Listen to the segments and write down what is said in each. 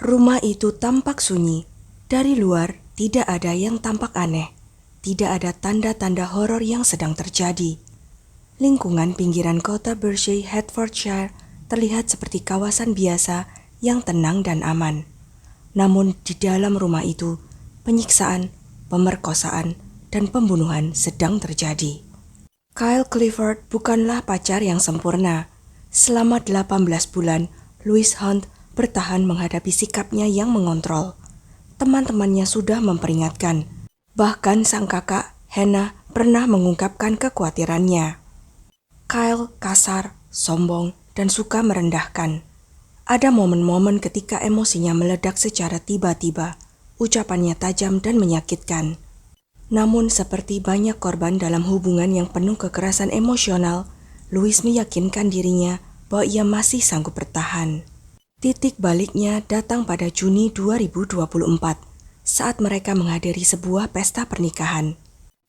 Rumah itu tampak sunyi. Dari luar, tidak ada yang tampak aneh. Tidak ada tanda-tanda horor yang sedang terjadi. Lingkungan pinggiran kota Berkshire, Hertfordshire terlihat seperti kawasan biasa yang tenang dan aman. Namun di dalam rumah itu, penyiksaan, pemerkosaan, dan pembunuhan sedang terjadi. Kyle Clifford bukanlah pacar yang sempurna. Selama 18 bulan, Louise Hunt bertahan menghadapi sikapnya yang mengontrol. Teman-temannya sudah memperingatkan. Bahkan sang kakak, Hannah, pernah mengungkapkan kekhawatirannya. Kyle kasar, sombong, dan suka merendahkan. Ada momen-momen ketika emosinya meledak secara tiba-tiba. Ucapannya tajam dan menyakitkan. Namun seperti banyak korban dalam hubungan yang penuh kekerasan emosional, Louise meyakinkan dirinya bahwa ia masih sanggup bertahan. Titik baliknya datang pada Juni 2024 saat mereka menghadiri sebuah pesta pernikahan.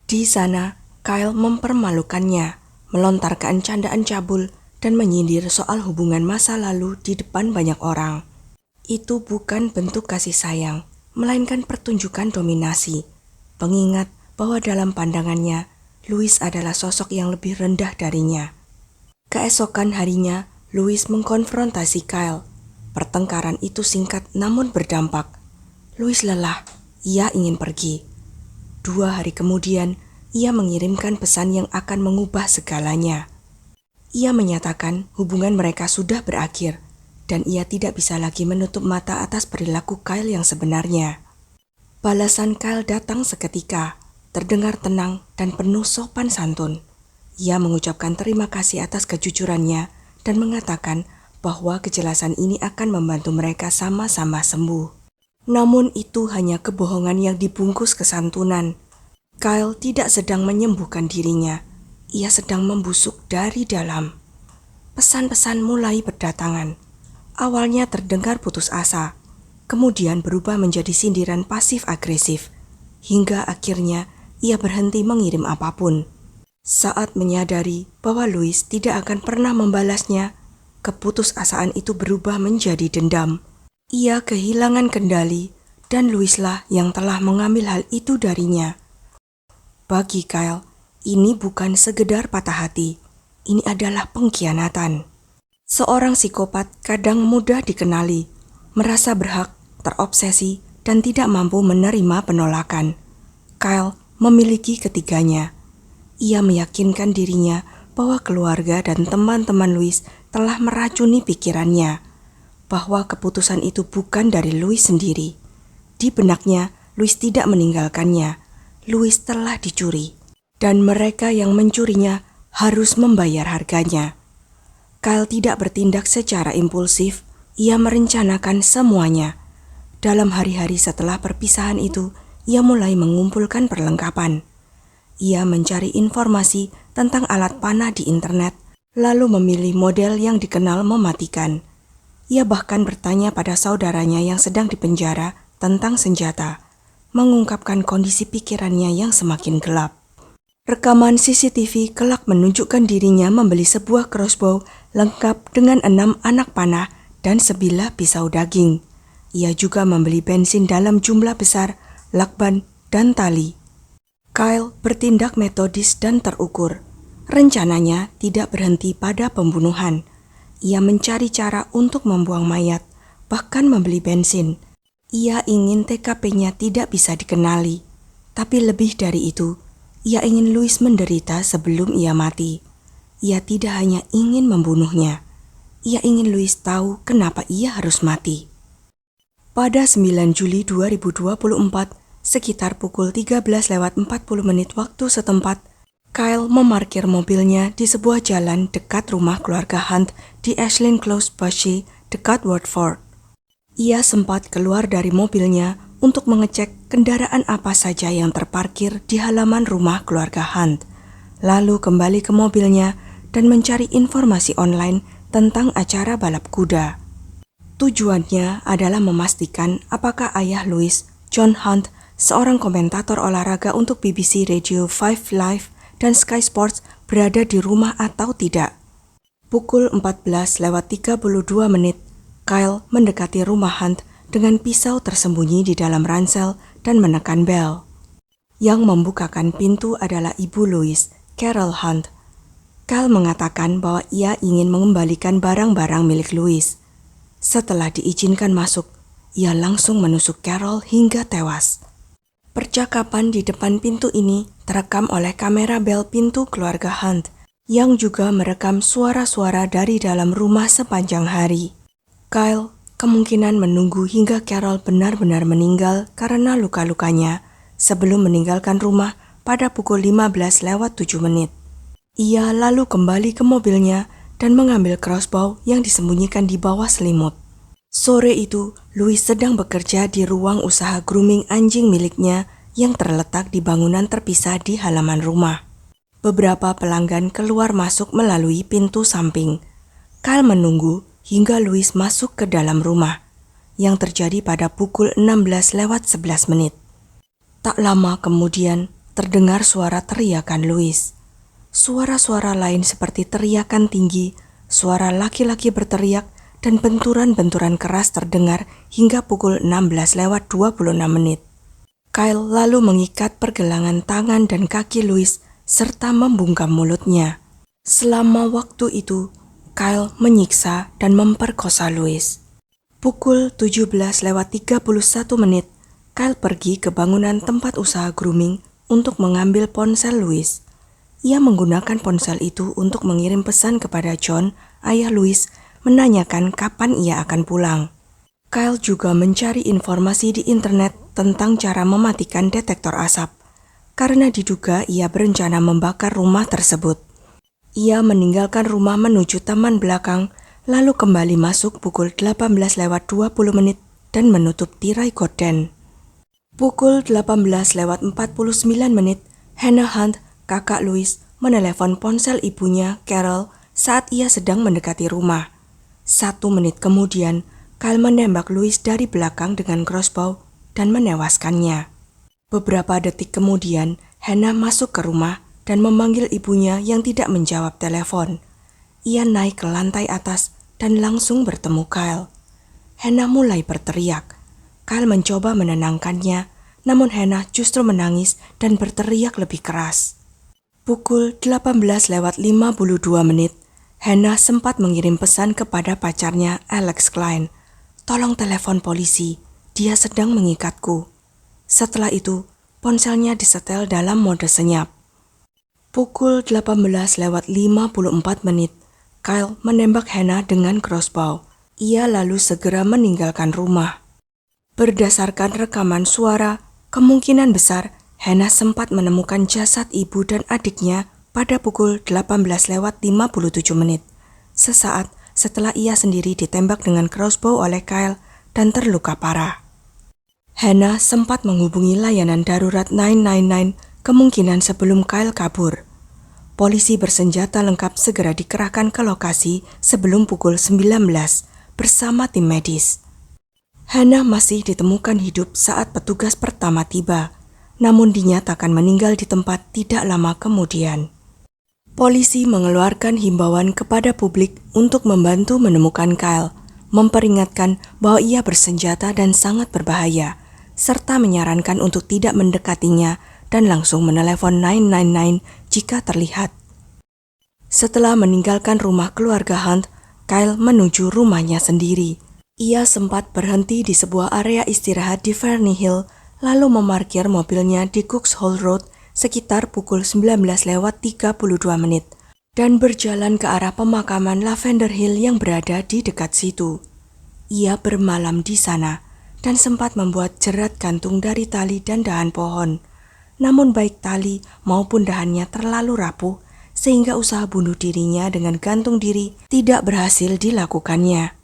Di sana, Kyle mempermalukannya, melontarkan candaan cabul, dan menyindir soal hubungan masa lalu di depan banyak orang. Itu bukan bentuk kasih sayang, melainkan pertunjukan dominasi. Pengingat bahwa dalam pandangannya, Louise adalah sosok yang lebih rendah darinya. Keesokan harinya, Louise mengkonfrontasi Kyle. Pertengkaran itu singkat namun berdampak. Louise lelah, ia ingin pergi. 2 hari kemudian, ia mengirimkan pesan yang akan mengubah segalanya. Ia menyatakan hubungan mereka sudah berakhir, dan ia tidak bisa lagi menutup mata atas perilaku Kyle yang sebenarnya. Balasan Kyle datang seketika, terdengar tenang dan penuh sopan santun. Ia mengucapkan terima kasih atas kejujurannya dan mengatakan bahwa kejelasan ini akan membantu mereka sama-sama sembuh. Namun itu hanya kebohongan yang dibungkus kesantunan. Kyle tidak sedang menyembuhkan dirinya, ia sedang membusuk dari dalam. Pesan-pesan mulai berdatangan. Awalnya terdengar putus asa, kemudian berubah menjadi sindiran pasif-agresif, hingga akhirnya ia berhenti mengirim apapun. Saat menyadari bahwa Louise tidak akan pernah membalasnya, keputusasaan itu berubah menjadi dendam. Ia kehilangan kendali dan Louise lah yang telah mengambil hal itu darinya. Bagi Kyle, ini bukan sekedar patah hati, ini adalah pengkhianatan. Seorang psikopat kadang mudah dikenali, merasa berhak, terobsesi, dan tidak mampu menerima penolakan. Kyle memiliki ketiganya. Ia meyakinkan dirinya bahwa keluarga dan teman-teman Louise telah meracuni pikirannya, bahwa keputusan itu bukan dari Louise sendiri. Di benaknya, Louise tidak meninggalkannya. Louise telah dicuri, dan mereka yang mencurinya harus membayar harganya. Kyle tidak bertindak secara impulsif, ia merencanakan semuanya. Dalam hari-hari setelah perpisahan itu, ia mulai mengumpulkan perlengkapan. Ia mencari informasi tentang alat panah di internet, lalu memilih model yang dikenal mematikan. Ia bahkan bertanya pada saudaranya yang sedang dipenjara tentang senjata, mengungkapkan kondisi pikirannya yang semakin gelap. Rekaman CCTV kelak menunjukkan dirinya membeli sebuah crossbow lengkap dengan 6 anak panah dan sebilah pisau daging. Ia juga membeli bensin dalam jumlah besar, lakban, dan tali. Kyle bertindak metodis dan terukur. Rencananya tidak berhenti pada pembunuhan. Ia mencari cara untuk membuang mayat, bahkan membeli bensin. Ia ingin TKP-nya tidak bisa dikenali. Tapi lebih dari itu, ia ingin Louise menderita sebelum ia mati. Ia tidak hanya ingin membunuhnya, ia ingin Louise tahu kenapa ia harus mati. Pada 9 Juli 2024, sekitar pukul 13:40 waktu setempat, Kyle memarkir mobilnya di sebuah jalan dekat rumah keluarga Hunt di Ashland Close, Berkshire, dekat Watford. Ia sempat keluar dari mobilnya untuk mengecek kendaraan apa saja yang terparkir di halaman rumah keluarga Hunt, lalu kembali ke mobilnya dan mencari informasi online tentang acara balap kuda. Tujuannya adalah memastikan apakah ayah Louise, John Hunt, seorang komentator olahraga untuk BBC Radio 5 Live dan Sky Sports, berada di rumah atau tidak. Pukul 14:32, Kyle mendekati rumah Hunt dengan pisau tersembunyi di dalam ransel dan menekan bel. Yang membukakan pintu adalah ibu Louis, Carol Hunt. Kyle mengatakan bahwa ia ingin mengembalikan barang-barang milik Louis. Setelah diizinkan masuk, ia langsung menusuk Carol hingga tewas. Percakapan di depan pintu ini terekam oleh kamera bel pintu keluarga Hunt, yang juga merekam suara-suara dari dalam rumah sepanjang hari. Kyle kemungkinan menunggu hingga Carol benar-benar meninggal karena luka-lukanya sebelum meninggalkan rumah pada pukul 15:07. Ia lalu kembali ke mobilnya dan mengambil crossbow yang disembunyikan di bawah selimut. Sore itu, Louis sedang bekerja di ruang usaha grooming anjing miliknya yang terletak di bangunan terpisah di halaman rumah. Beberapa pelanggan keluar masuk melalui pintu samping. Kyle menunggu hingga Louis masuk ke dalam rumah, yang terjadi pada pukul 16:11. Tak lama kemudian, terdengar suara teriakan Louis. Suara-suara lain seperti teriakan tinggi, suara laki-laki berteriak, dan benturan-benturan keras terdengar hingga pukul 16:26. Kyle lalu mengikat pergelangan tangan dan kaki Louis serta membungkam mulutnya. Selama waktu itu, Kyle menyiksa dan memperkosa Louis. Pukul 17:31, Kyle pergi ke bangunan tempat usaha grooming untuk mengambil ponsel Louis. Ia menggunakan ponsel itu untuk mengirim pesan kepada John, ayah Louis, menanyakan kapan ia akan pulang. Kyle juga mencari informasi di internet tentang cara mematikan detektor asap, karena diduga ia berencana membakar rumah tersebut. Ia meninggalkan rumah menuju taman belakang, lalu kembali masuk pukul 18:20 dan menutup tirai gorden. Pukul 18:49, Hannah Hunt, kakak Louis, menelepon ponsel ibunya, Carol, saat ia sedang mendekati rumah. 1 menit kemudian, Kyle menembak Louis dari belakang dengan crossbow dan menewaskannya. Beberapa detik kemudian, Hannah masuk ke rumah dan memanggil ibunya yang tidak menjawab telepon. Ia naik ke lantai atas dan langsung bertemu Kyle. Hannah mulai berteriak. Kyle mencoba menenangkannya, namun Hannah justru menangis dan berteriak lebih keras. Pukul 18:52, Hannah sempat mengirim pesan kepada pacarnya Alex Klein. "Tolong telepon polisi, dia sedang mengikatku." Setelah itu, ponselnya disetel dalam mode senyap. Pukul 18:54, Kyle menembak Hannah dengan crossbow. Ia lalu segera meninggalkan rumah. Berdasarkan rekaman suara, kemungkinan besar Hannah sempat menemukan jasad ibu dan adiknya pada pukul 18:57, sesaat setelah ia sendiri ditembak dengan crossbow oleh Kyle dan terluka parah. Hannah sempat menghubungi layanan darurat 999 kemungkinan sebelum Kyle kabur. Polisi bersenjata lengkap segera dikerahkan ke lokasi sebelum pukul 19 bersama tim medis. Hannah masih ditemukan hidup saat petugas pertama tiba, namun dinyatakan meninggal di tempat tidak lama kemudian. Polisi mengeluarkan himbauan kepada publik untuk membantu menemukan Kyle, memperingatkan bahwa ia bersenjata dan sangat berbahaya, serta menyarankan untuk tidak mendekatinya dan langsung menelepon 999 jika terlihat. Setelah meninggalkan rumah keluarga Hunt, Kyle menuju rumahnya sendiri. Ia sempat berhenti di sebuah area istirahat di Ferny Hill, lalu memarkir mobilnya di Cooks Hole Road sekitar pukul 19:32 dan berjalan ke arah pemakaman Lavender Hill yang berada di dekat situ. Ia bermalam di sana dan sempat membuat jerat gantung dari tali dan dahan pohon. Namun baik tali maupun dahannya terlalu rapuh sehingga usaha bunuh dirinya dengan gantung diri tidak berhasil dilakukannya.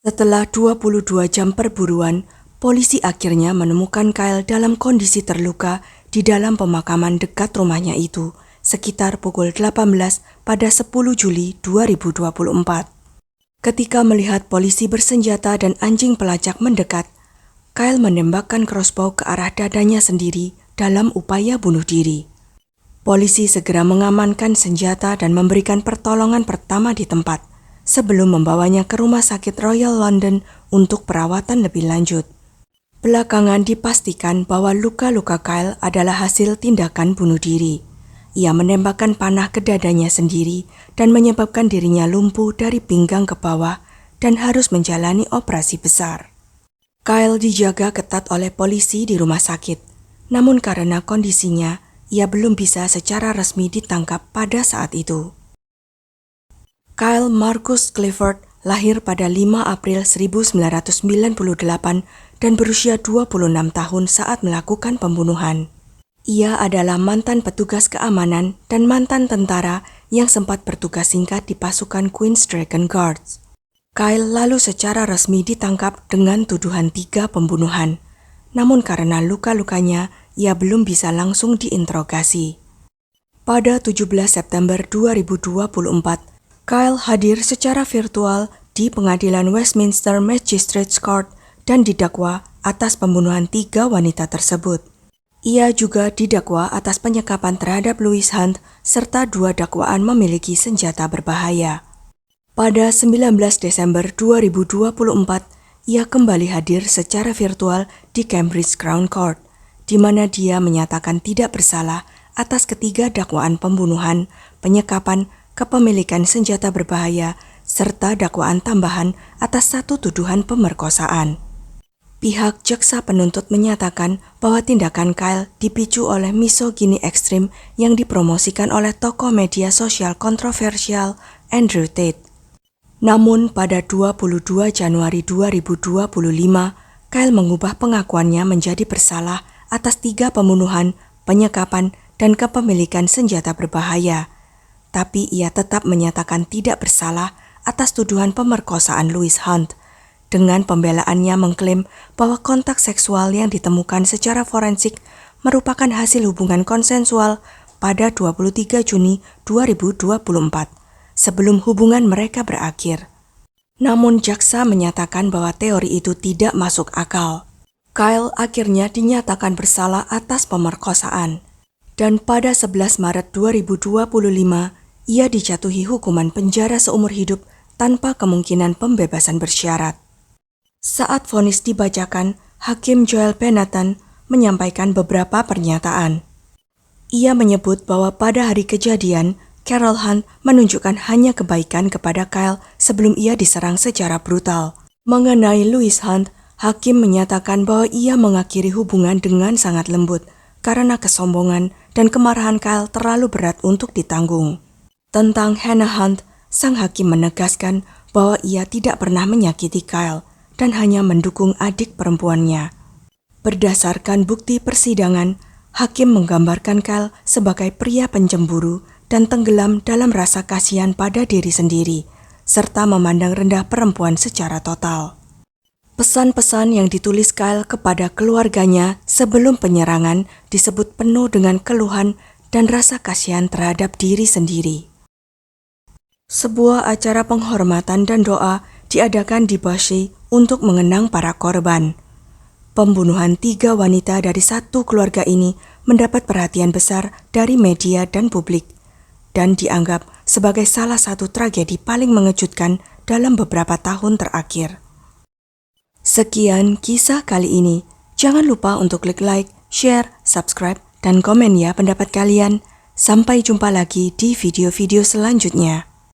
Setelah 22 jam perburuan, polisi akhirnya menemukan Kyle dalam kondisi terluka di dalam pemakaman dekat rumahnya itu, sekitar pukul 18 pada 10 Juli 2024. Ketika melihat polisi bersenjata dan anjing pelacak mendekat, Kyle menembakkan crossbow ke arah dadanya sendiri dalam upaya bunuh diri. Polisi segera mengamankan senjata dan memberikan pertolongan pertama di tempat. sebelum membawanya ke rumah sakit Royal London untuk perawatan lebih lanjut. Belakangan dipastikan bahwa luka-luka Kyle adalah hasil tindakan bunuh diri. Ia menembakkan panah ke dadanya sendiri dan menyebabkan dirinya lumpuh dari pinggang ke bawah dan harus menjalani operasi besar. Kyle dijaga ketat oleh polisi di rumah sakit, namun karena kondisinya, ia belum bisa secara resmi ditangkap pada saat itu. Kyle Marcus Clifford lahir pada 5 April 1998 dan berusia 26 tahun saat melakukan pembunuhan. Ia adalah mantan petugas keamanan dan mantan tentara yang sempat bertugas singkat di pasukan Queen's Dragon Guards. Kyle lalu secara resmi ditangkap dengan tuduhan 3 pembunuhan, namun karena luka-lukanya, ia belum bisa langsung diinterogasi. Pada 17 September 2024, Kyle hadir secara virtual di pengadilan Westminster Magistrates Court dan didakwa atas pembunuhan 3 wanita tersebut. Ia juga didakwa atas penyekapan terhadap Louis Hunt serta 2 dakwaan memiliki senjata berbahaya. Pada 19 Desember 2024, ia kembali hadir secara virtual di Cambridge Crown Court, di mana dia menyatakan tidak bersalah atas ketiga dakwaan pembunuhan, penyekapan, kepemilikan senjata berbahaya, serta dakwaan tambahan atas 1 tuduhan pemerkosaan. Pihak jaksa penuntut menyatakan bahwa tindakan Kyle dipicu oleh misogini ekstrim yang dipromosikan oleh tokoh media sosial kontroversial Andrew Tate. Namun pada 22 Januari 2025, Kyle mengubah pengakuannya menjadi bersalah atas 3 pembunuhan, penyekapan, dan kepemilikan senjata berbahaya. Tapi ia tetap menyatakan tidak bersalah atas tuduhan pemerkosaan Louis Hunt. Dengan pembelaannya mengklaim bahwa kontak seksual yang ditemukan secara forensik merupakan hasil hubungan konsensual pada 23 Juni 2024. Sebelum hubungan mereka berakhir. Namun jaksa menyatakan bahwa teori itu tidak masuk akal. Kyle akhirnya dinyatakan bersalah atas pemerkosaan. Dan pada 11 Maret 2025, ia dijatuhi hukuman penjara seumur hidup tanpa kemungkinan pembebasan bersyarat. Saat vonis dibacakan, Hakim Joel Benatan menyampaikan beberapa pernyataan. Ia menyebut bahwa pada hari kejadian, Carol Hunt menunjukkan hanya kebaikan kepada Kyle sebelum ia diserang secara brutal. Mengenai Louis Hunt, hakim menyatakan bahwa ia mengakhiri hubungan dengan sangat lembut karena kesombongan dan kemarahan Kyle terlalu berat untuk ditanggung. Tentang Hannah Hunt, sang hakim menegaskan bahwa ia tidak pernah menyakiti Kyle dan hanya mendukung adik perempuannya. Berdasarkan bukti persidangan, hakim menggambarkan Kyle sebagai pria pencemburu dan tenggelam dalam rasa kasihan pada diri sendiri, serta memandang rendah perempuan secara total. Pesan-pesan yang ditulis Kyle kepada keluarganya sebelum penyerangan disebut penuh dengan keluhan dan rasa kasihan terhadap diri sendiri. Sebuah acara penghormatan dan doa diadakan di Bushey untuk mengenang para korban. Pembunuhan 3 wanita dari 1 keluarga ini mendapat perhatian besar dari media dan publik, dan dianggap sebagai salah satu tragedi paling mengejutkan dalam beberapa tahun terakhir. Sekian kisah kali ini. Jangan lupa untuk klik like, share, subscribe, dan komen ya pendapat kalian. Sampai jumpa lagi di video-video selanjutnya.